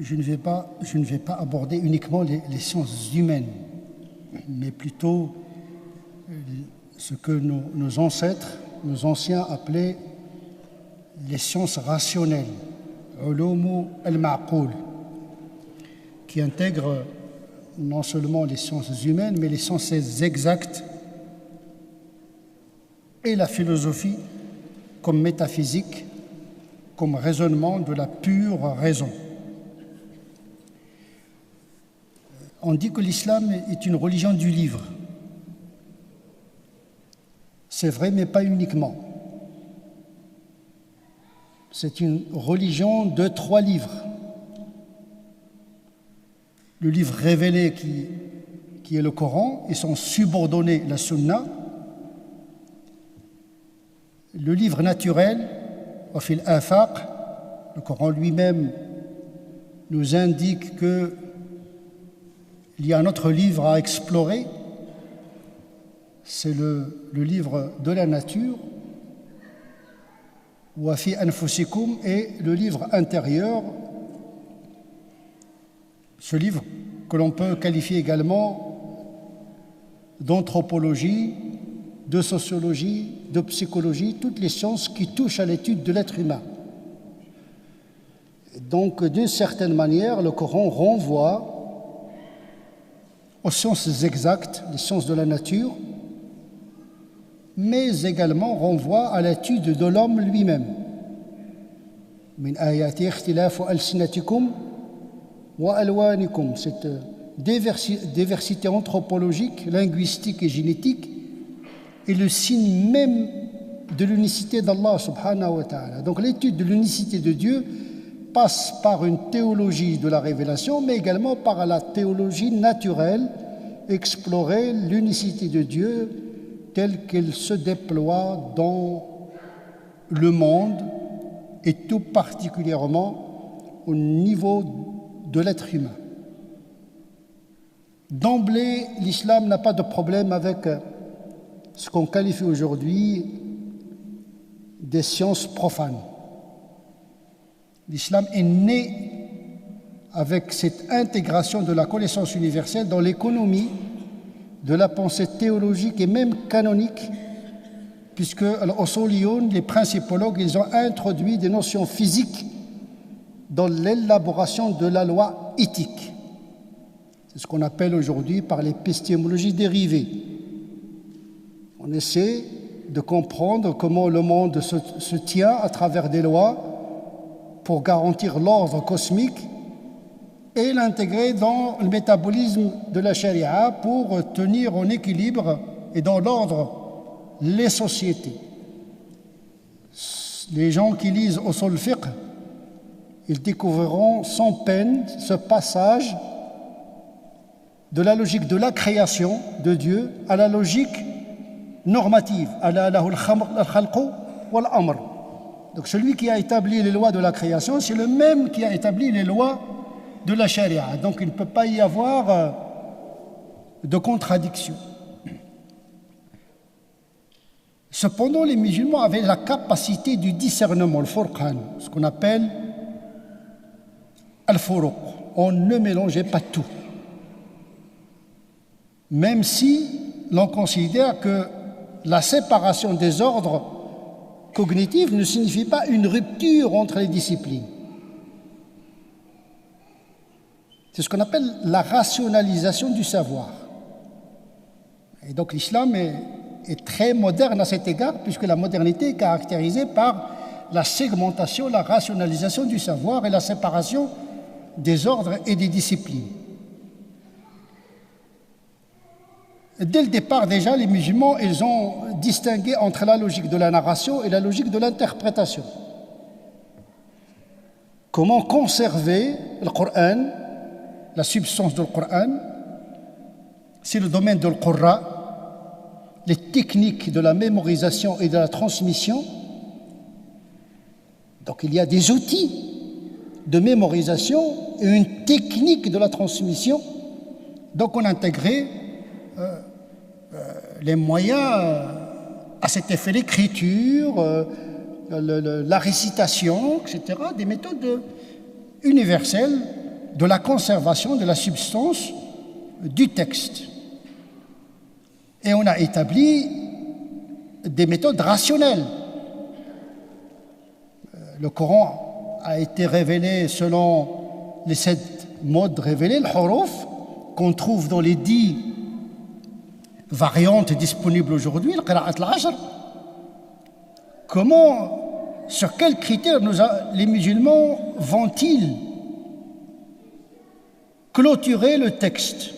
je ne vais pas aborder uniquement les sciences humaines, mais plutôt ce que nos ancêtres, nos anciens appelaient les sciences rationnelles, ulum al-ma'qoul, qui intègrent non seulement les sciences humaines, mais les sciences exactes et la philosophie comme métaphysique, comme raisonnement de la pure raison. On dit que l'islam est une religion du livre. C'est vrai, mais pas uniquement. C'est une religion de 3 livres. Le livre révélé qui est le Coran et son subordonné, la Sunna. Le livre naturel, Wafil Afaq, le Coran lui-même nous indique qu'il y a un autre livre à explorer, c'est le livre de la nature, Wafi Anfusikum, et le livre intérieur, ce livre que l'on peut qualifier également d'anthropologie, de sociologie, de psychologie, toutes les sciences qui touchent à l'étude de l'être humain. Donc, d'une certaine manière, le Coran renvoie aux sciences exactes, les sciences de la nature, mais également renvoie à l'étude de l'homme lui-même. Min ayati ikhtilafu alsinatikum wa alwanikum, cette diversité anthropologique, linguistique et génétique est le signe même de l'unicité d'Allah subhanahu wa ta'ala. Donc l'étude de l'unicité de Dieu passe par une théologie de la révélation, mais également par la théologie naturelle, explorer l'unicité de Dieu telle qu'elle se déploie dans le monde et tout particulièrement au niveau de l'être humain. D'emblée, l'islam n'a pas de problème avec ce qu'on qualifie aujourd'hui des sciences profanes. L'islam est né avec cette intégration de la connaissance universelle dans l'économie de la pensée théologique et même canonique, puisque al-Usuliyoun, les principologues, ils ont introduit des notions physiques dans l'élaboration de la loi éthique. C'est ce qu'on appelle aujourd'hui par l'épistémologie dérivée. On essaie de comprendre comment le monde se tient à travers des lois pour garantir l'ordre cosmique et l'intégrer dans le métabolisme de la charia pour tenir en équilibre et dans l'ordre les sociétés. Les gens qui lisent Usul Fiqh, ils découvriront sans peine ce passage de la logique de la création de Dieu à la logique normative, ala lahul khalqu wal amr. Donc celui qui a établi les lois de la création, c'est le même qui a établi les lois de la charia. Donc il ne peut pas y avoir de contradiction. Cependant, les musulmans avaient la capacité du discernement, le furqan, ce qu'on appelle al-furuq. On ne mélangeait pas tout. Même si l'on considère que la séparation des ordres cognitifs ne signifie pas une rupture entre les disciplines. C'est ce qu'on appelle la rationalisation du savoir. Et donc l'islam est très moderne à cet égard, puisque la modernité est caractérisée par la segmentation, la rationalisation du savoir et la séparation des ordres et des disciplines. Dès le départ, déjà, les musulmans, ils ont distingué entre la logique de la narration et la logique de l'interprétation. Comment conserver le Coran, la substance du Coran, c'est le domaine de l'Qurra, les techniques de la mémorisation et de la transmission. Donc il y a des outils de mémorisation et une technique de la transmission. Donc on a intégré les moyens à cet effet, l'écriture, la récitation, etc., des méthodes universelles de la conservation de la substance du texte. Et on a établi des méthodes rationnelles. Le Coran a été révélé selon les 7 modes révélés, le huruf, qu'on trouve dans les 10 variantes disponibles aujourd'hui, le qira'at al-ashr. Comment, sur quels critères les musulmans vont-ils clôturer le texte?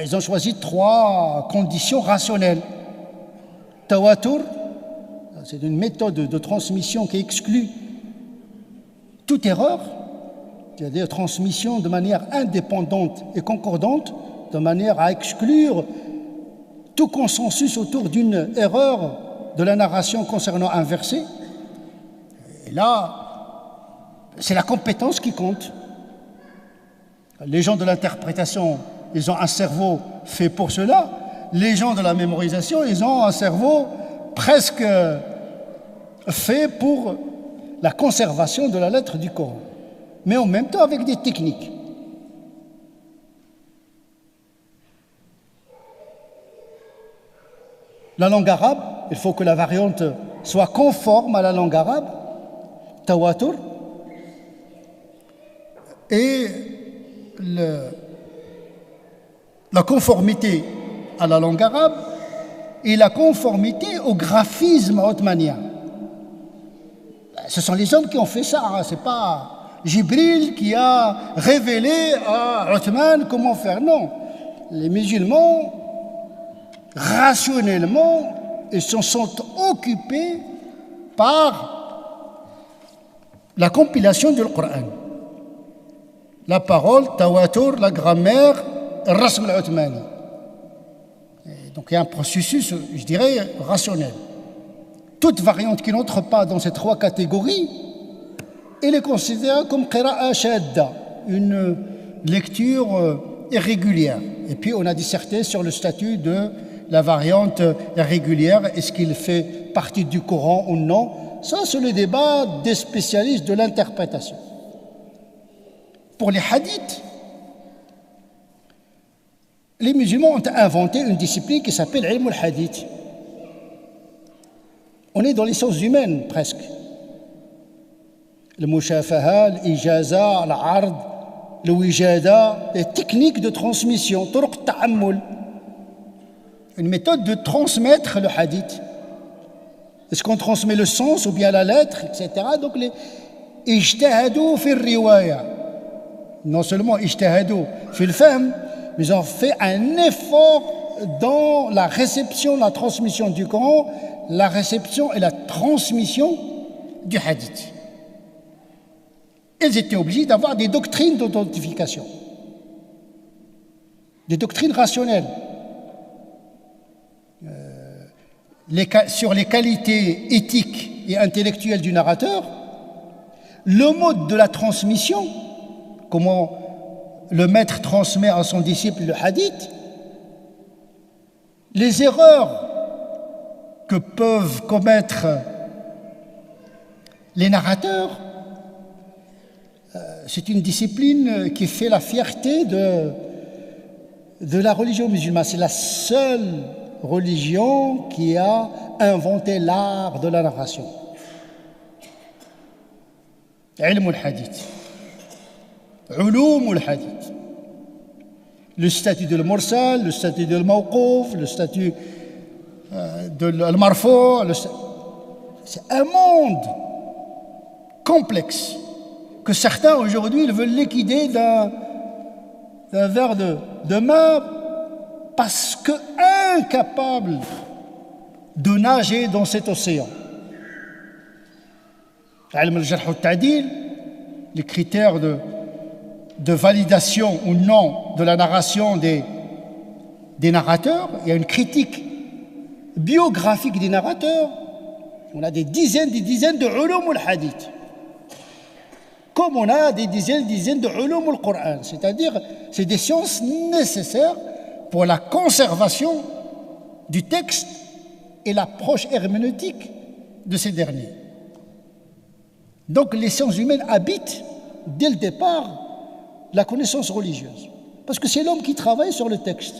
Ils ont choisi 3 conditions rationnelles. Tawatur, c'est une méthode de transmission qui exclut toute erreur, c'est-à-dire transmission de manière indépendante et concordante, de manière à exclure tout consensus autour d'une erreur de la narration concernant un verset. Et là, c'est la compétence qui compte. Les gens de l'interprétation, ils ont un cerveau fait pour cela. Les gens de la mémorisation, ils ont un cerveau presque fait pour la conservation de la lettre du Coran, mais en même temps avec des techniques. La langue arabe, il faut que la variante soit conforme à la langue arabe, tawatur, et la conformité à la langue arabe et la conformité au graphisme ottomanien. Ce sont les hommes qui ont fait ça, hein. C'est pas Jibril qui a révélé à Othman comment faire, non. Les musulmans, rationnellement, ils se sont occupés par la compilation du Coran. La parole, tawatur, la grammaire, rasm al-Othmani. Donc il y a un processus, je dirais, rationnel. Toute variante qui n'entre pas dans ces 3 catégories, elle est considérée comme qira'a shadda, une lecture irrégulière. Et puis on a disserté sur le statut de la variante irrégulière, est-ce qu'il fait partie du Coran ou non? Ça, c'est le débat des spécialistes de l'interprétation. Pour les hadiths, les musulmans ont inventé une discipline qui s'appelle ilm al-hadith. On est dans les sciences humaines presque. Le mushafaha, l'ijaza, l'ard, le wijada, les techniques de transmission, turuq ta'ammul, une méthode de transmettre le hadith. Est-ce qu'on transmet le sens ou bien la lettre, etc. Donc les ijtahadou fi riwaya. Non seulement ijtahadou fi al-fahm, mais ils ont fait un effort dans la réception, la transmission du Coran, la réception et la transmission du hadith. Ils étaient obligés d'avoir des doctrines d'authentification, des doctrines rationnelles sur les qualités éthiques et intellectuelles du narrateur, le mode de la transmission, comment le maître transmet à son disciple le hadith, les erreurs que peuvent commettre les narrateurs. C'est une discipline qui fait la fierté de la religion musulmane. C'est la seule religion qui a inventé l'art de la narration. Ilm al-hadith. Ulum al-hadith. Le statut de mursal, le statut de mawqouf, le statut de marfou'. C'est un monde complexe que certains aujourd'hui veulent liquider d'un verre de main parce que incapables de nager dans cet océan. Ilm al-jarh wa al-ta'dil, les critères de validation ou non de la narration des narrateurs. Il y a une critique biographique des narrateurs. On a des dizaines de ulum al-hadith. Comme on a des dizaines de ulum al-Qur'an. C'est-à-dire, c'est des sciences nécessaires pour la conservation du texte et l'approche herméneutique de ces derniers. Donc les sciences humaines habitent dès le départ, la connaissance religieuse. Parce que c'est l'homme qui travaille sur le texte.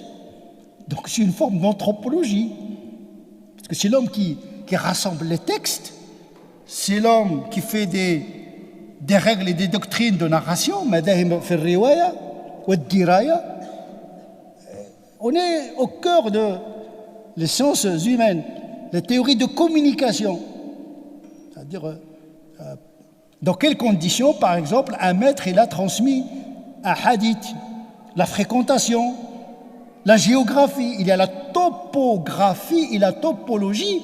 Donc c'est une forme d'anthropologie. Parce que c'est l'homme qui rassemble les textes, c'est l'homme qui fait des règles et des doctrines de narration, madahim fi riwaya wa diraya. On est au cœur de les sciences humaines, les théories de communication. C'est-à-dire, dans quelles conditions, par exemple, un maître il a transmis un hadith, la fréquentation, la géographie, il y a la topographie et la topologie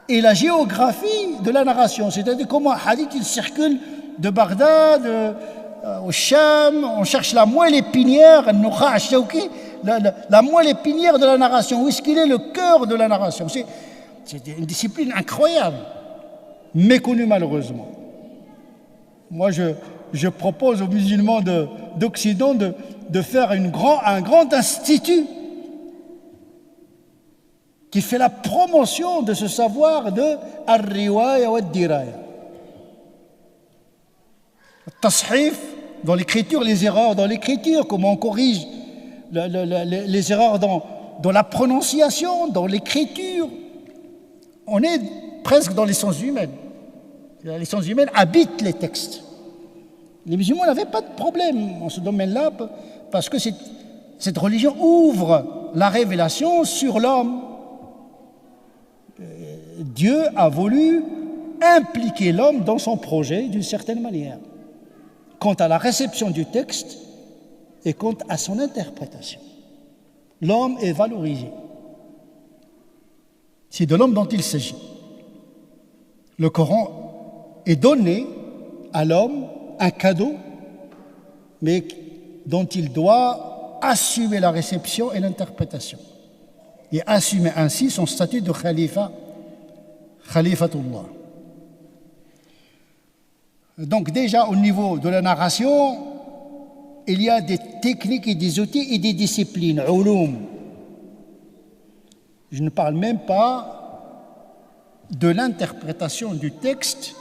et la géographie de la narration, c'est-à-dire comment un hadith il circule de Bagdad au Cham, on cherche la moelle épinière, la moelle épinière de la narration, où est-ce qu'il est le cœur de la narration. C'est une discipline incroyable, méconnue malheureusement. Moi je propose aux musulmans d'Occident de faire un grand institut qui fait la promotion de ce savoir de Ar-Riwaya wa Diraya. Tashif, dans l'écriture, les erreurs dans l'écriture, comment on corrige les erreurs dans la prononciation, dans l'écriture. On est presque dans les sciences humaines. Les sciences humaines habitent les textes. Les musulmans n'avaient pas de problème en ce domaine-là parce que cette religion ouvre la révélation sur l'homme. Dieu a voulu impliquer l'homme dans son projet d'une certaine manière, quant à la réception du texte et quant à son interprétation. L'homme est valorisé. C'est de l'homme dont il s'agit. Le Coran est donné à l'homme un cadeau, mais dont il doit assumer la réception et l'interprétation, et assumer ainsi son statut de khalifatullah. Donc déjà au niveau de la narration, il y a des techniques et des outils et des disciplines, ulum. Je ne parle même pas de l'interprétation du texte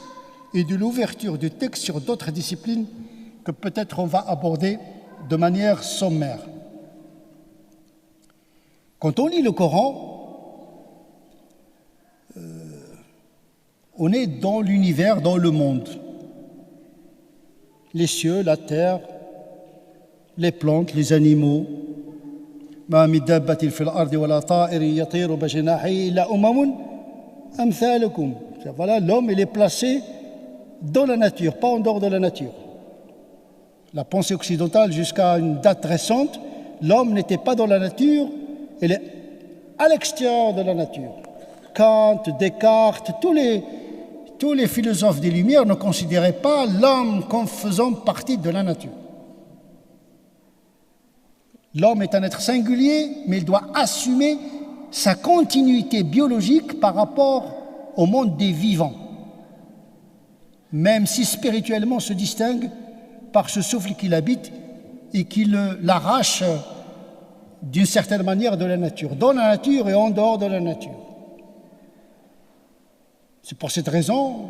et de l'ouverture du texte sur d'autres disciplines que peut-être on va aborder de manière sommaire. Quand on lit le Coran, on est dans l'univers, dans le monde. Les cieux, la terre, les plantes, les animaux. ما من دابة في الأرض ولا طائر يطير بجناحيه إلا أمم أمثالكم. Voilà, l'homme il est placé dans la nature, pas en dehors de la nature. La pensée occidentale, jusqu'à une date récente, l'homme n'était pas dans la nature, il est à l'extérieur de la nature. Kant, Descartes, tous les philosophes des Lumières ne considéraient pas l'homme comme faisant partie de la nature. L'homme est un être singulier, mais il doit assumer sa continuité biologique par rapport au monde des vivants, même si spirituellement se distingue par ce souffle qu'il habite et qui l'arrache d'une certaine manière de la nature, dans la nature et en dehors de la nature. C'est pour cette raison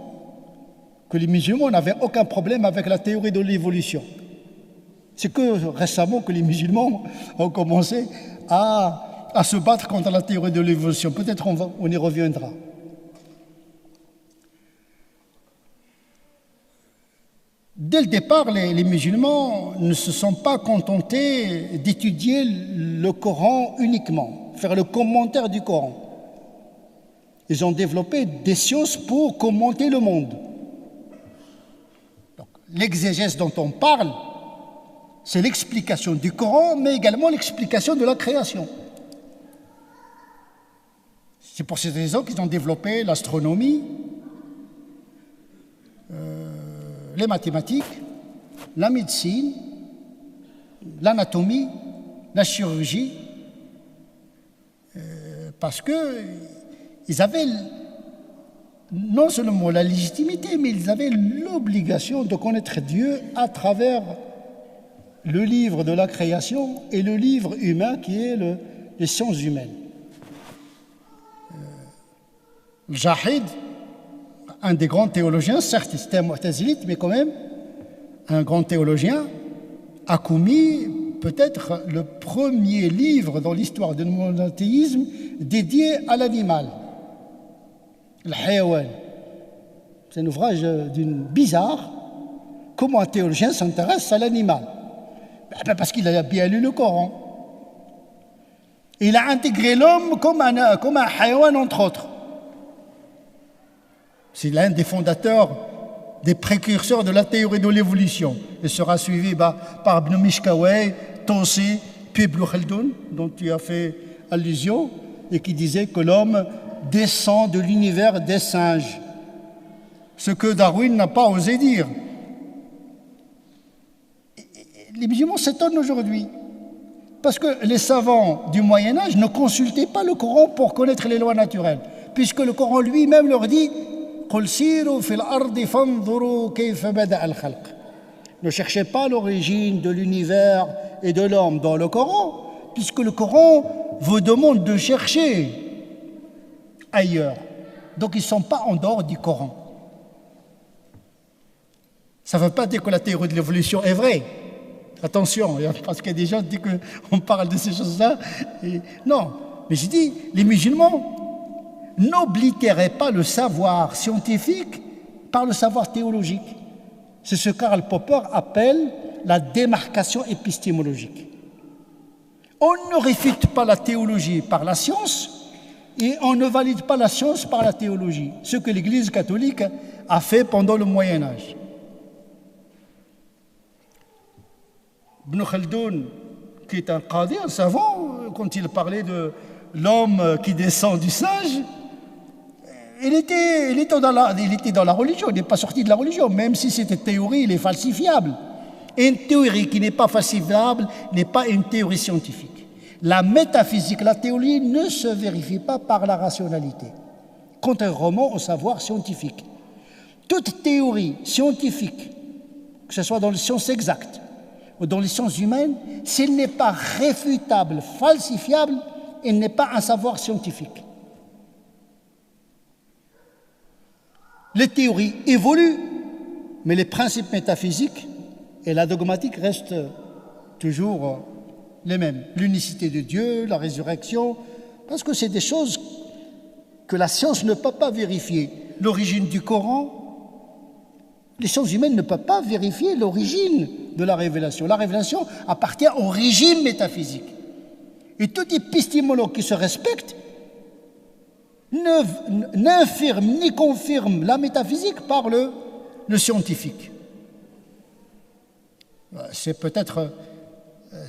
que les musulmans n'avaient aucun problème avec la théorie de l'évolution. C'est que récemment que les musulmans ont commencé à se battre contre la théorie de l'évolution. Peut-être on y reviendra. Dès le départ, les musulmans ne se sont pas contentés d'étudier le Coran uniquement, faire le commentaire du Coran. Ils ont développé des sciences pour commenter le monde. Donc, l'exégèse dont on parle, c'est l'explication du Coran, mais également l'explication de la création. C'est pour cette raison qu'ils ont développé l'astronomie, les mathématiques, la médecine, l'anatomie, la chirurgie, parce qu'ils avaient non seulement la légitimité, mais ils avaient l'obligation de connaître Dieu à travers le livre de la création et le livre humain qui est les sciences humaines. Jahid, un des grands théologiens, certes c'était un mu'tazilite, mais quand même, un grand théologien, a commis peut-être le premier livre dans l'histoire du monothéisme dédié à l'animal, le hayawan. C'est un ouvrage d'une bizarre. Comment un théologien s'intéresse à l'animal? Parce qu'il a bien lu le Coran. Il a intégré l'homme comme un hayawan, entre autres. C'est l'un des fondateurs, des précurseurs de la théorie de l'évolution. Il sera suivi par Ibn Mishkawayh, Tosi, puis Ibn Khaldun, dont tu as fait allusion, et qui disait que l'homme descend de l'univers des singes. Ce que Darwin n'a pas osé dire. Les musulmans s'étonnent aujourd'hui, parce que les savants du Moyen-Âge ne consultaient pas le Coran pour connaître les lois naturelles, puisque le Coran lui-même leur dit « Qul siru fil ardi fanzuru kayfa bada al-khalq » Ne cherchez pas l'origine de l'univers et de l'homme dans le Coran, puisque le Coran vous demande de chercher ailleurs. Donc ils ne sont pas en dehors du Coran. Ça ne veut pas dire que la théorie de l'évolution est vraie. Attention, parce qu'il y a des gens qui disent qu'on parle de ces choses-là. Non, mais je dis, les musulmans n'oblitéraient pas le savoir scientifique par le savoir théologique. C'est ce que Karl Popper appelle la démarcation épistémologique. On ne réfute pas la théologie par la science et on ne valide pas la science par la théologie, ce que l'Église catholique a fait pendant le Moyen-Âge. Ibn Khaldun, qui est un qadi, un savant, quand il parlait de l'homme qui descend du singe, il était dans la religion, il n'est pas sorti de la religion, même si cette théorie, il est falsifiable. Une théorie qui n'est pas falsifiable n'est pas une théorie scientifique. La métaphysique, la théorie ne se vérifie pas par la rationalité, contrairement au savoir scientifique. Toute théorie scientifique, que ce soit dans les sciences exactes, ou dans les sciences humaines, s'il n'est pas réfutable, falsifiable, il n'est pas un savoir scientifique. Les théories évoluent, mais les principes métaphysiques et la dogmatique restent toujours les mêmes. L'unicité de Dieu, la résurrection, parce que c'est des choses que la science ne peut pas vérifier. L'origine du Coran, les sciences humaines ne peuvent pas vérifier l'origine de la révélation. La révélation appartient au régime métaphysique. Et tout épistémologue qui se respecte n'infirme ni confirme la métaphysique par le scientifique. C'est peut-être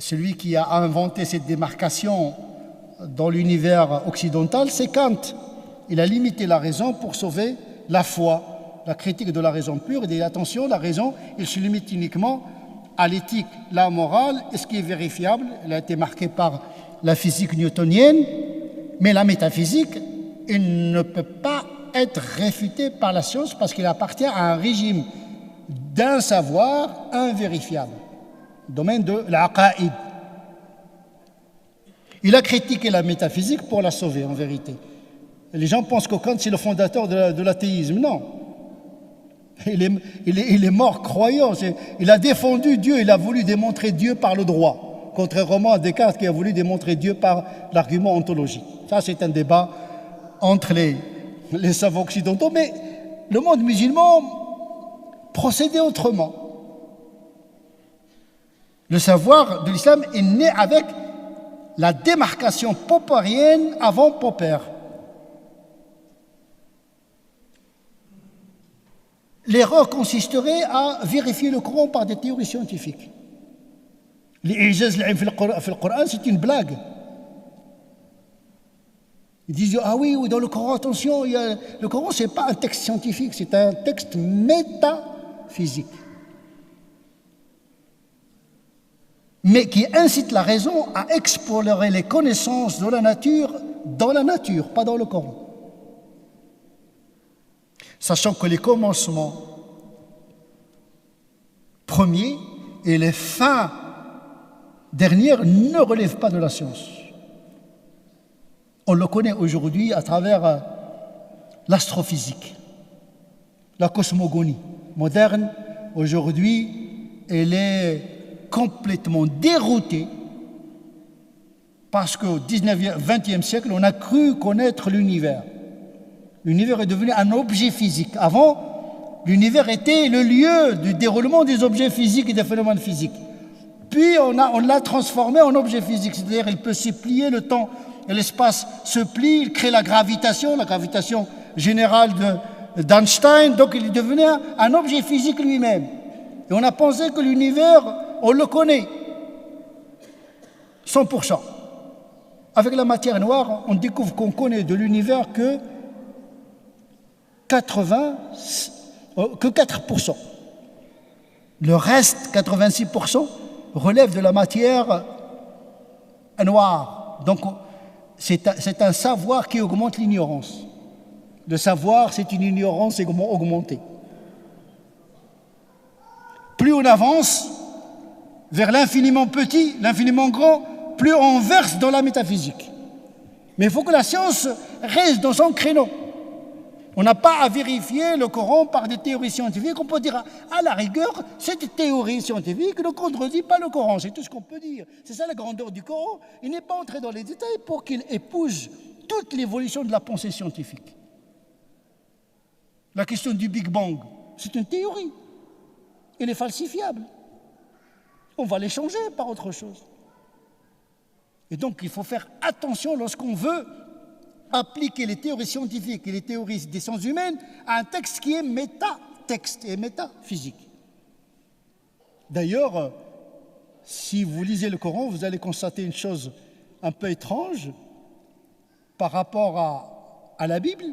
celui qui a inventé cette démarcation dans l'univers occidental, c'est Kant. Il a limité la raison pour sauver la foi. La critique de la raison pure, et dit attention, la raison, il se limite uniquement à l'éthique, la morale, et ce qui est vérifiable, elle a été marquée par la physique newtonienne, mais la métaphysique, il ne peut pas être réfuté par la science parce qu'il appartient à un régime d'un savoir invérifiable, domaine de l'aqaïd. Il a critiqué la métaphysique pour la sauver, en vérité. Et les gens pensent que Kant, c'est le fondateur de l'athéisme. Non. Il est mort croyant. Il a défendu Dieu, il a voulu démontrer Dieu par le droit, contrairement à Descartes qui a voulu démontrer Dieu par l'argument ontologique. Ça, c'est un débat entre les savants occidentaux, mais le monde musulman procédait autrement. Le savoir de l'islam est né avec la démarcation popperienne avant Popper. L'erreur consisterait à vérifier le Coran par des théories scientifiques. L'ijaz al-ilm fi le Coran, c'est une blague. Ils disent ah oui, dans le Coran, attention, le Coran, ce n'est pas un texte scientifique, c'est un texte métaphysique. Mais qui incite la raison à explorer les connaissances de la nature dans la nature, pas dans le Coran. Sachant que les commencements premiers et les fins dernières ne relèvent pas de la science. On le connaît aujourd'hui à travers l'astrophysique. La cosmogonie moderne, aujourd'hui, elle est complètement déroutée parce qu'au 20e siècle, on a cru connaître l'univers. L'univers est devenu un objet physique. Avant, l'univers était le lieu du déroulement des objets physiques et des phénomènes physiques. Puis on l'a transformé en objet physique, c'est-à-dire il peut s'y plier, le temps et l'espace se plient, il crée la gravitation générale d'Einstein, donc il est devenu un objet physique lui-même. Et on a pensé que l'univers, on le connaît, 100%. Avec la matière noire, on découvre qu'on connaît de l'univers que 4%. Le reste, 86%, relève de la matière noire. Donc, c'est un savoir qui augmente l'ignorance. Le savoir, c'est une ignorance augmentée. Plus on avance vers l'infiniment petit, l'infiniment grand, plus on verse dans la métaphysique. Mais il faut que la science reste dans son créneau. On n'a pas à vérifier le Coran par des théories scientifiques. On peut dire, à la rigueur, cette théorie scientifique ne contredit pas le Coran. C'est tout ce qu'on peut dire. C'est ça la grandeur du Coran. Il n'est pas entré dans les détails pour qu'il épouse toute l'évolution de la pensée scientifique. La question du Big Bang, c'est une théorie. Elle est falsifiable. On va l'échanger par autre chose. Et donc, il faut faire attention lorsqu'on veut appliquer les théories scientifiques et les théories des sciences humaines à un texte qui est métatexte et métaphysique. D'ailleurs, si vous lisez le Coran, vous allez constater une chose un peu étrange par rapport à la Bible,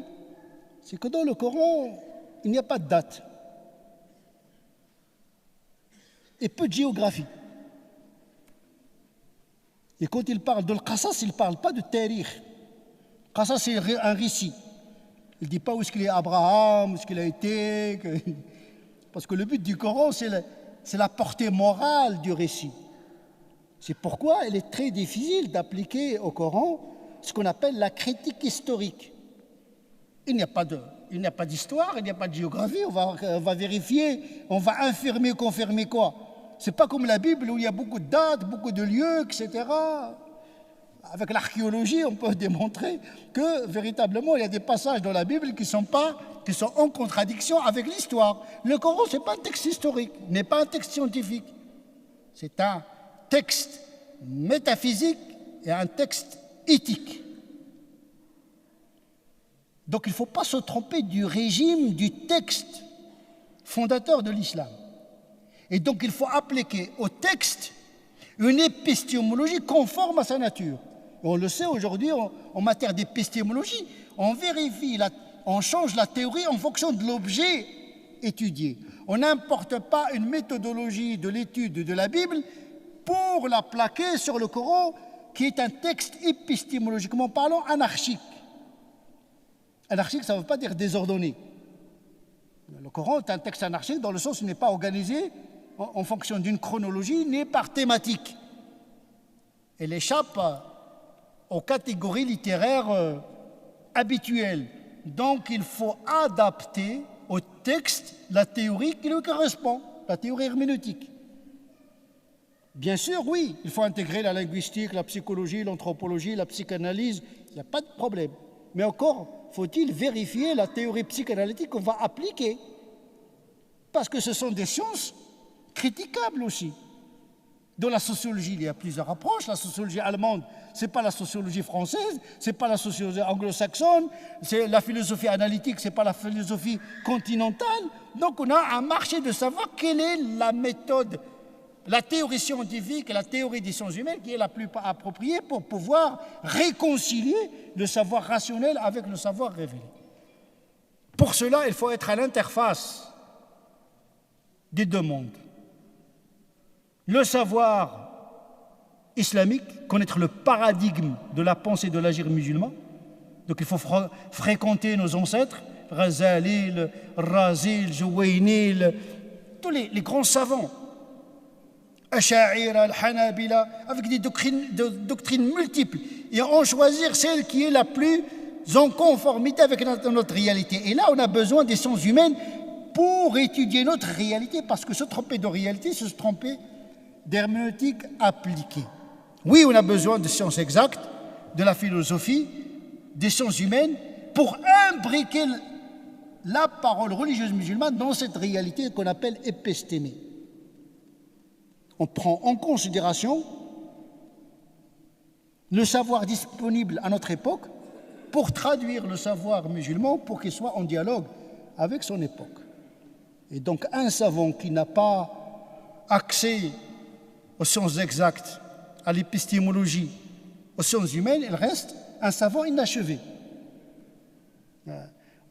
c'est que dans le Coran, il n'y a pas de date et peu de géographie. Et quand il parle de l'Qasas, il ne parle pas de Tarikh. Qasas, c'est un récit. Il ne dit pas où est-ce qu'il est Abraham, où est-ce qu'il a été. Parce que le but du Coran, c'est la portée morale du récit. C'est pourquoi il est très difficile d'appliquer au Coran ce qu'on appelle la critique historique. Il n'y a pas d'histoire, il n'y a pas de géographie, on va vérifier, on va infirmer, confirmer quoi. C'est pas comme la Bible où il y a beaucoup de dates, beaucoup de lieux, etc. Avec l'archéologie, on peut démontrer que véritablement il y a des passages dans la Bible qui sont en contradiction avec l'histoire. Le Coran, ce n'est pas un texte historique, n'est pas un texte scientifique. C'est un texte métaphysique et un texte éthique. Donc il ne faut pas se tromper du régime du texte fondateur de l'islam. Et donc il faut appliquer au texte une épistémologie conforme à sa nature. Et on le sait aujourd'hui en matière d'épistémologie, on vérifie, on change la théorie en fonction de l'objet étudié. On n'importe pas une méthodologie de l'étude de la Bible pour la plaquer sur le Coran, qui est un texte épistémologiquement parlant anarchique. Anarchique, ça ne veut pas dire désordonné. Le Coran est un texte anarchique dans le sens où il n'est pas organisé en fonction d'une chronologie, ni par thématique. Elle échappe aux catégories littéraires habituelles. Donc il faut adapter au texte la théorie qui lui correspond, la théorie herméneutique. Bien sûr, oui, il faut intégrer la linguistique, la psychologie, l'anthropologie, la psychanalyse, il n'y a pas de problème. Mais encore, faut-il vérifier la théorie psychanalytique qu'on va appliquer. Parce que ce sont des sciences critiquables aussi. Dans la sociologie, il y a plusieurs approches. La sociologie allemande, ce n'est pas la sociologie française, ce n'est pas la sociologie anglo-saxonne, c'est la philosophie analytique, ce n'est pas la philosophie continentale. Donc on a un marché de savoir quelle est la méthode, la théorie scientifique et la théorie des sciences humaines qui est la plus appropriée pour pouvoir réconcilier le savoir rationnel avec le savoir révélé. Pour cela, il faut être à l'interface des deux mondes. Le savoir islamique, connaître le paradigme de la pensée et de l'agir musulman. Donc il faut fréquenter nos ancêtres, Ghazali, Razi, Juwayni, tous les grands savants, Ash'aira, Al-Hanabila, avec des doctrines multiples, et en choisir celle qui est la plus en conformité avec notre réalité. Et là, on a besoin des sciences humaines pour étudier notre réalité, parce que se tromper de réalité, c'est se tromper d'herméneutique appliquée. Oui, on a besoin de sciences exactes, de la philosophie, des sciences humaines, pour imbriquer la parole religieuse musulmane dans cette réalité qu'on appelle épistémée. On prend en considération le savoir disponible à notre époque pour traduire le savoir musulman pour qu'il soit en dialogue avec son époque. Et donc un savant qui n'a pas accès aux sciences exactes, à l'épistémologie, aux sciences humaines, il reste un savant inachevé.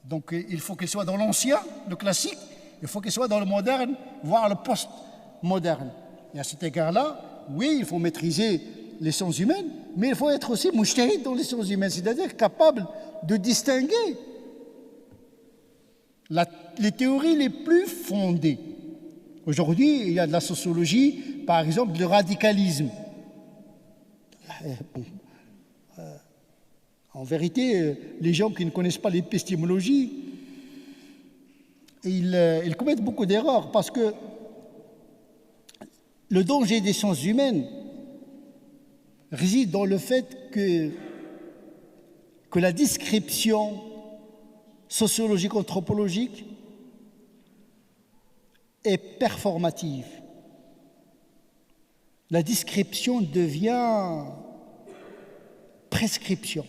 Donc il faut qu'il soit dans l'ancien, le classique, il faut qu'il soit dans le moderne, voire le post-moderne. Et à cet égard-là, oui, il faut maîtriser les sciences humaines, mais il faut être aussi mujtahid dans les sciences humaines, c'est-à-dire capable de distinguer les théories les plus fondées. Aujourd'hui, il y a de la sociologie, par exemple, du radicalisme. En vérité, les gens qui ne connaissent pas l'épistémologie, ils commettent beaucoup d'erreurs parce que le danger des sciences humaines réside dans le fait que la description sociologique, anthropologique est performative. La description devient prescription.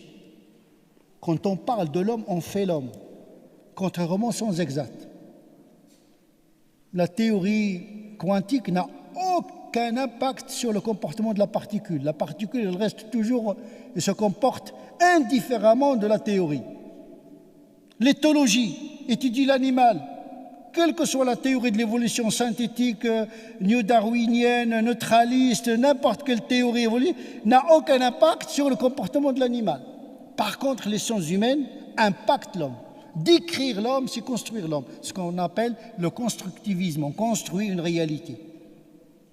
Quand on parle de l'homme, on fait l'homme, contrairement aux sciences exactes. La théorie quantique n'a aucun impact sur le comportement de la particule. La particule, elle reste toujours et se comporte indifféremment de la théorie. L'éthologie étudie l'animal. Quelle que soit la théorie de l'évolution synthétique, néo-darwinienne, neutraliste, n'importe quelle théorie évolutive, n'a aucun impact sur le comportement de l'animal. Par contre, les sciences humaines impactent l'homme. Décrire l'homme, c'est construire l'homme. Ce qu'on appelle le constructivisme. On construit une réalité.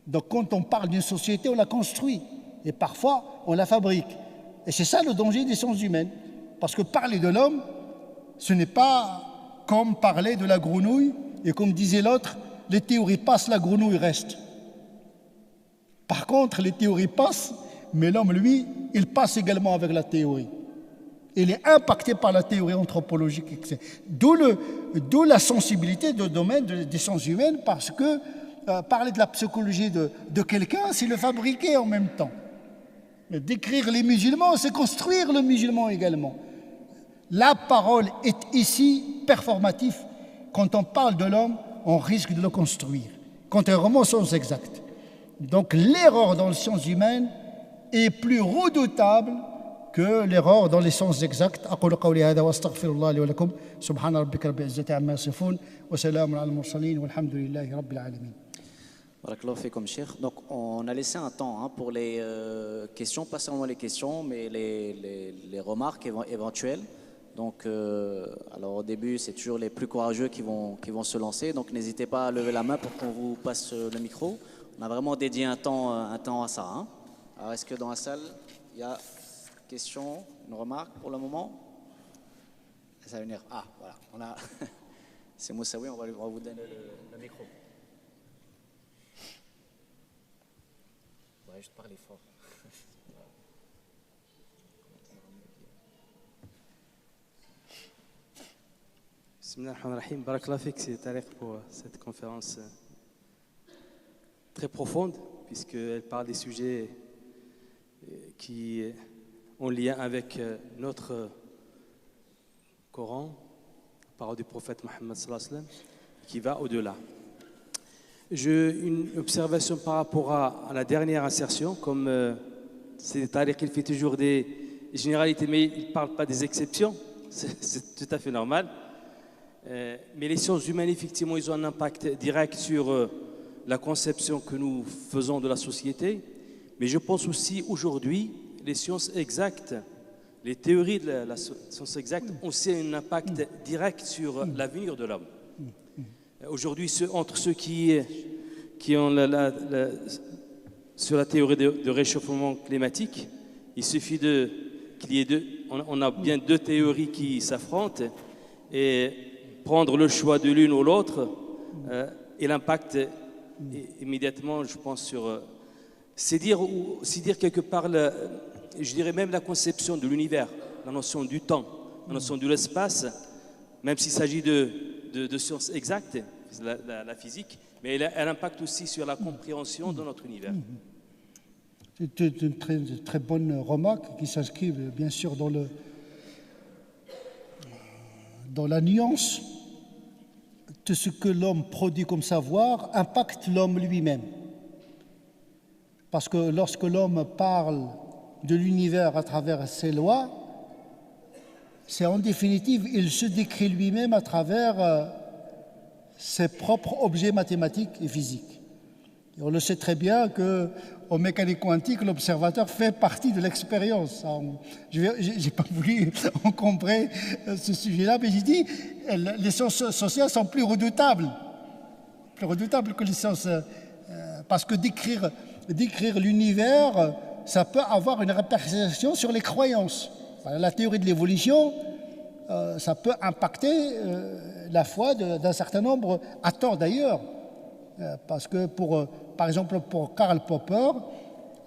Donc quand on parle d'une société, on la construit. Et parfois, on la fabrique. Et c'est ça le danger des sciences humaines. Parce que parler de l'homme, ce n'est pas comme parler de la grenouille. Et comme disait l'autre, les théories passent, la grenouille reste. Par contre, les théories passent, mais l'homme, lui, il passe également avec la théorie. Il est impacté par la théorie anthropologique. D'où la sensibilité du domaine des sciences humaines, parce que parler de la psychologie de quelqu'un, c'est le fabriquer en même temps. Mais décrire les musulmans, c'est construire le musulman également. La parole est ici performative. Quand on parle de l'homme, on risque de le construire, contrairement aux sciences exactes. Donc l'erreur dans les sciences humaines est plus redoutable que l'erreur dans les sciences exactes. أقول قولي هذا وأستغفر الله لي ولكم سبحان ربك رب العزة عما يصفون وسلام على المرسلين والحمد لله رب العالمين. Barakallahu fikum, Cheikh. Donc, on a laissé un temps pour les questions, pas seulement les questions, mais les remarques éventuelles. Donc, alors au début, c'est toujours les plus courageux qui vont se lancer. Donc, n'hésitez pas à lever la main pour qu'on vous passe le micro. On a vraiment dédié un temps à ça. Hein. Alors, est-ce que dans la salle, il y a une question, une remarque pour le moment? Ça va venir. Ah, voilà. On a. C'est Moussaoui, on va vous donner le micro. On va juste parler fort. Bismillahirrahmanirrahim. Barakallahu fik, c'est Tariq pour cette conférence très profonde, puisqu'elle parle des sujets qui ont lien avec notre Coran, la parole du prophète Mohammed sallallahu alayhi wa sallam, qui va au-delà. Une observation par rapport à la dernière insertion, comme c'est Tariq, il fait toujours des généralités, mais il ne parle pas des exceptions, c'est tout à fait normal. Mais les sciences humaines, effectivement, ils ont un impact direct sur la conception que nous faisons de la société. Mais je pense aussi aujourd'hui, les sciences exactes, les théories de la science exacte ont aussi un impact direct sur l'avenir de l'homme. Aujourd'hui, entre ceux qui ont sur la théorie de réchauffement climatique, il suffit qu'il y ait on a bien deux théories qui s'affrontent. Et prendre le choix de l'une ou l'autre et l'impact immédiatement, je pense, sur... c'est dire quelque part, je dirais même la conception de l'univers, la notion du temps, la notion de l'espace, même s'il s'agit de sciences exactes, la physique, mais elle impacte aussi sur la compréhension de notre univers. C'est une très bonne remarque qui s'inscrit bien sûr dans la nuance de ce que l'homme produit comme savoir impacte l'homme lui-même. Parce que lorsque l'homme parle de l'univers à travers ses lois, c'est en définitive, il se décrit lui-même à travers ses propres objets mathématiques et physiques. Et on le sait très bien qu'en mécanique quantique, l'observateur fait partie de l'expérience. Je n'ai pas voulu encombrer ce sujet-là, mais j'ai dit les sciences sociales sont plus redoutables que les sciences, parce que décrire l'univers, ça peut avoir une répercussion sur les croyances. La théorie de l'évolution, ça peut impacter la foi d'un certain nombre, à tort d'ailleurs, parce que par exemple pour Karl Popper,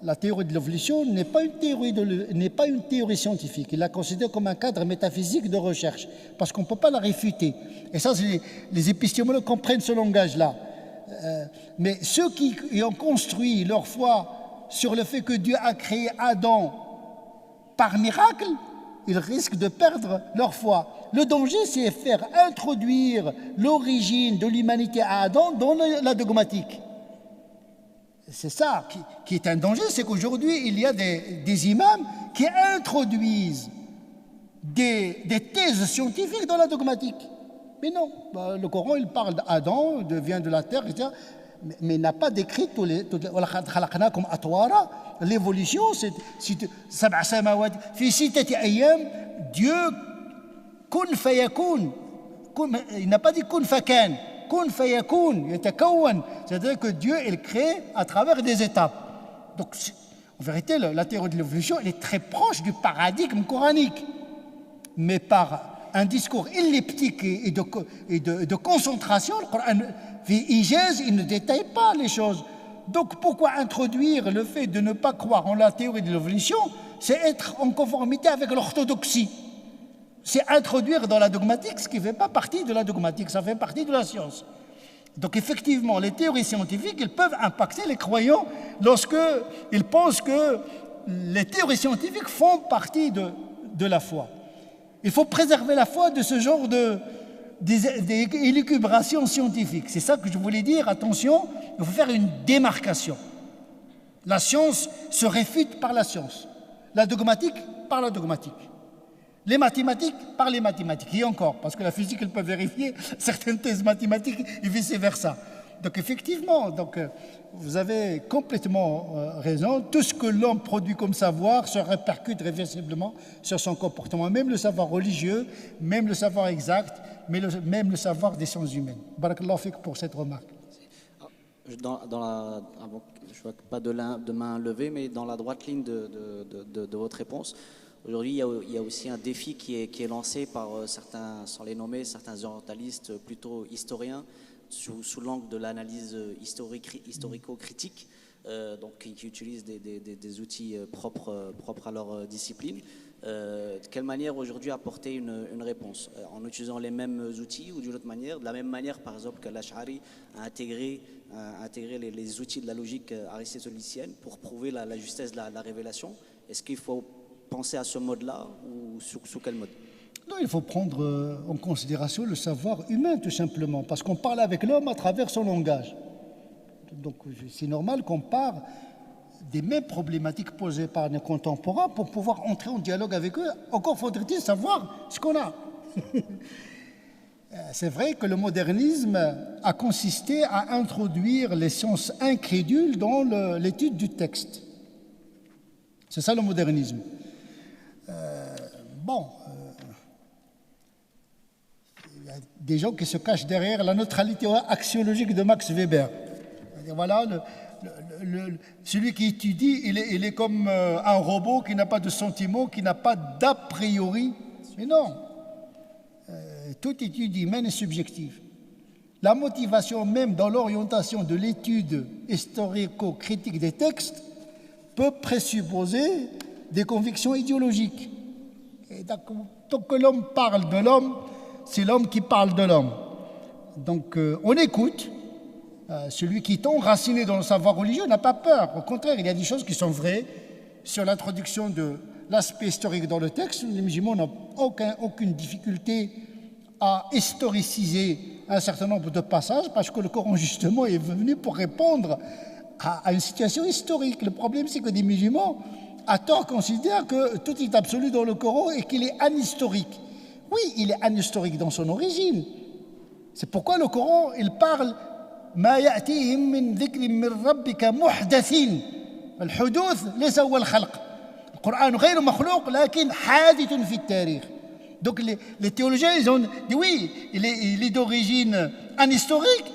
la théorie de l'évolution n'est pas une théorie scientifique. Il la considère comme un cadre métaphysique de recherche, parce qu'on ne peut pas la réfuter. Et ça, les épistémologues comprennent ce langage-là. Mais ceux qui ont construit leur foi sur le fait que Dieu a créé Adam par miracle, ils risquent de perdre leur foi. Le danger, c'est faire introduire l'origine de l'humanité à Adam dans la dogmatique. C'est ça qui est un danger, c'est qu'aujourd'hui, il y a des imams qui introduisent des thèses scientifiques dans la dogmatique. Mais non, le Coran, il parle d'Adam, vient de la terre, etc. Mais il n'a pas décrit l'évolution. Dieu, kun fayakoun. Il n'a pas dit kun fakan. Kun fayakoun, yatakawan. C'est-à-dire que Dieu, il crée à travers des étapes. Donc, en vérité, la théorie de l'évolution, elle est très proche du paradigme coranique. Mais par un discours elliptique et de concentration, le Coran, il ne détaille pas les choses. Donc pourquoi introduire le fait de ne pas croire en la théorie de l'évolution? C'est être en conformité avec l'orthodoxie. C'est introduire dans la dogmatique ce qui ne fait pas partie de la dogmatique, ça fait partie de la science. Donc effectivement, les théories scientifiques, elles peuvent impacter les croyants lorsqu'ils pensent que les théories scientifiques font partie de la foi. Il faut préserver la foi de ce genre d'élucubrations scientifiques. C'est ça que je voulais dire. Attention, il faut faire une démarcation. La science se réfute par la science. La dogmatique par la dogmatique. Les mathématiques par les mathématiques. Et encore, parce que la physique, elle peut vérifier certaines thèses mathématiques et vice-versa. Donc effectivement, vous avez complètement raison. Tout ce que l'homme produit comme savoir se répercute réversiblement sur son comportement. Même le savoir religieux, même le savoir exact, même le savoir des sciences humaines. Barakallahu fik pour cette remarque. Je vois pas de main levée, mais dans la droite ligne de votre réponse, aujourd'hui, il y a aussi un défi qui est lancé par certains, sans les nommer, certains orientalistes plutôt historiens, sous l'angle de l'analyse historico-critique, donc qui utilisent des outils propres à leur discipline. De quelle manière aujourd'hui apporter une réponse en utilisant les mêmes outils ou d'une autre manière, de la même manière par exemple que l'Ash'ari a intégré les outils de la logique aristotélicienne pour prouver la justesse de la révélation. Est-ce qu'il faut penser à ce mode-là ou sous quel mode? Non, il faut prendre en considération le savoir humain tout simplement, parce qu'on parle avec l'homme à travers son langage. Donc c'est normal qu'on parle des mêmes problématiques posées par nos contemporains pour pouvoir entrer en dialogue avec eux. Encore faudrait-il savoir ce qu'on a. C'est vrai que le modernisme a consisté à introduire les sciences incrédules dans l'étude du texte. C'est ça le modernisme. Il y a des gens qui se cachent derrière la neutralité axiologique de Max Weber. Voilà, celui qui étudie, il est comme un robot qui n'a pas de sentiments, qui n'a pas d'a priori. Mais non. toute étude humaine est subjective. La motivation même dans l'orientation de l'étude historico-critique des textes peut présupposer des convictions idéologiques. Et tant que l'homme parle de l'homme, c'est l'homme qui parle de l'homme. Donc on écoute. Celui qui est enraciné dans le savoir religieux n'a pas peur. Au contraire, il y a des choses qui sont vraies sur l'introduction de l'aspect historique dans le texte. Les musulmans n'ont aucune difficulté à historiciser un certain nombre de passages parce que le Coran, justement, est venu pour répondre à une situation historique. Le problème, c'est que des musulmans, à tort, considèrent que tout est absolu dans le Coran et qu'il est anhistorique. Oui, il est anhistorique dans son origine. C'est pourquoi le Coran, il parle ما يأتيهم من ذكر من ربك محدث الحدوث ليس هو الخلق القرآن غير مخلوق لكن حادث في التاريخ. Donc les théologiens ils ont dit oui, il est d'origine anhistorique,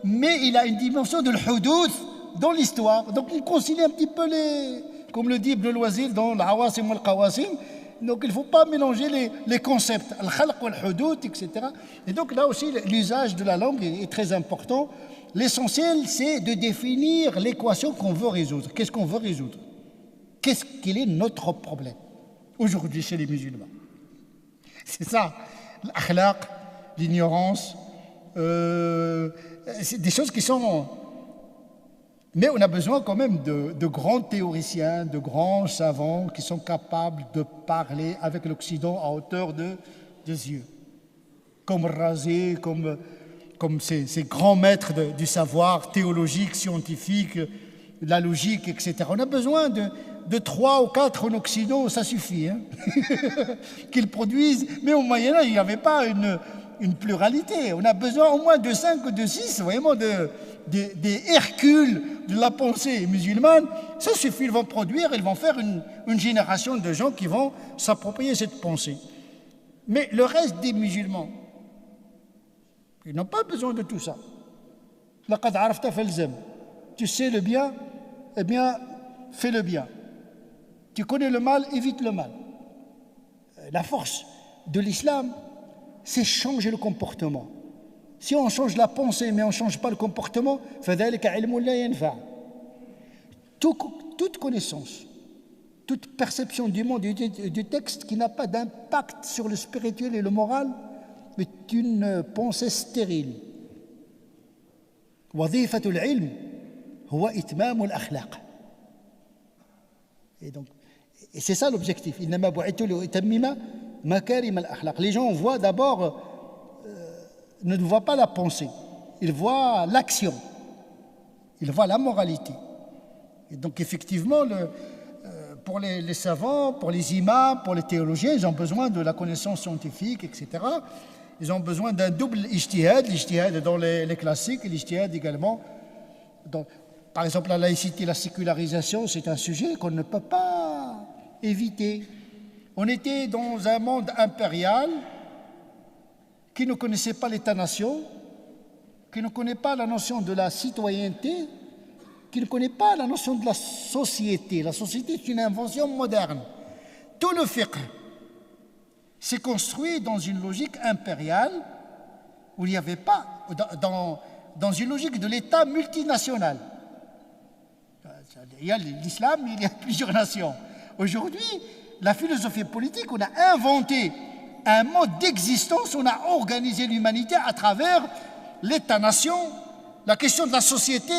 mais il a une dimension de l'hudouth dans l'histoire. Donc il concilie un petit peu comme le dit Ibn al-Wazir dans l'Awasim wal-Qawasim. Donc il ne faut pas mélanger les concepts, al-khalq wal-hudouth, etc. Et donc là aussi l'usage de la langue est très important. L'essentiel, c'est de définir l'équation qu'on veut résoudre. Qu'est-ce qu'on veut résoudre? Quel est notre problème aujourd'hui chez les musulmans? C'est ça, l'akhlaq, l'ignorance, c'est des choses qui sont... Mais on a besoin quand même de grands théoriciens, de grands savants qui sont capables de parler avec l'Occident à hauteur des yeux. Comme Razi, comme ces grands maîtres du savoir théologique, scientifique, de la logique, etc. On a besoin de 3 ou 4 en Occident, ça suffit, hein, qu'ils produisent. Mais au Moyen-Âge, il n'y avait pas une pluralité. On a besoin au moins de 5 ou de 6, vraiment des Hercules de la pensée musulmane. Ça suffit, ils vont produire, ils vont faire une génération de gens qui vont s'approprier cette pensée. Mais le reste des musulmans, ils n'ont pas besoin de tout ça. لقد عرفت فالزم. Tu sais le bien, eh bien, fais le bien. Tu connais le mal, évite le mal. La force de l'islam, c'est changer le comportement. Si on change la pensée, mais on ne change pas le comportement, فذلك علم لا ينفع. Toute connaissance, toute perception du monde et du texte qui n'a pas d'impact sur le spirituel et le moral, est une pensée stérile. وظيفة العلم هو إتمام الأخلاق. Et c'est ça l'objectif. إنما بعثت لأتمم مكارم الأخلاق. Les gens voient d'abord, ne voient pas la pensée, ils voient l'action, ils voient la moralité. Et donc effectivement, pour les savants, pour les imams, pour les théologiens, ils ont besoin de la connaissance scientifique, etc. Ils ont besoin d'un double ijtihad, l'ijtihad dans les classiques et l'ijtihad également. Par exemple, la laïcité, la sécularisation, c'est un sujet qu'on ne peut pas éviter. On était dans un monde impérial qui ne connaissait pas l'État-nation, qui ne connaît pas la notion de la citoyenneté, qui ne connaît pas la notion de la société. La société est une invention moderne. Tout le fiqh s'est construit dans une logique impériale où il n'y avait pas, dans une logique de l'État multinational. Il y a l'islam, il y a plusieurs nations. Aujourd'hui, la philosophie politique, on a inventé un mode d'existence, on a organisé l'humanité à travers l'État-nation, la question de la société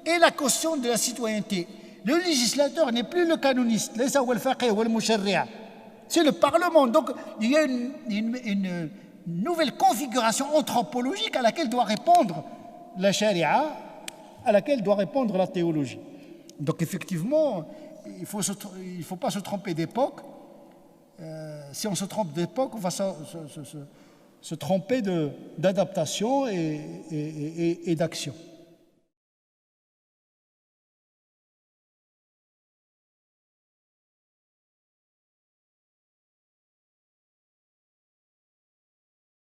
et la question de la citoyenneté. Le législateur n'est plus le canoniste, c'est le Parlement. Donc il y a une nouvelle configuration anthropologique à laquelle doit répondre la charia, à laquelle doit répondre la théologie. Donc effectivement, il ne faut pas se tromper d'époque. Si on se trompe d'époque, on va se tromper d'adaptation et d'action.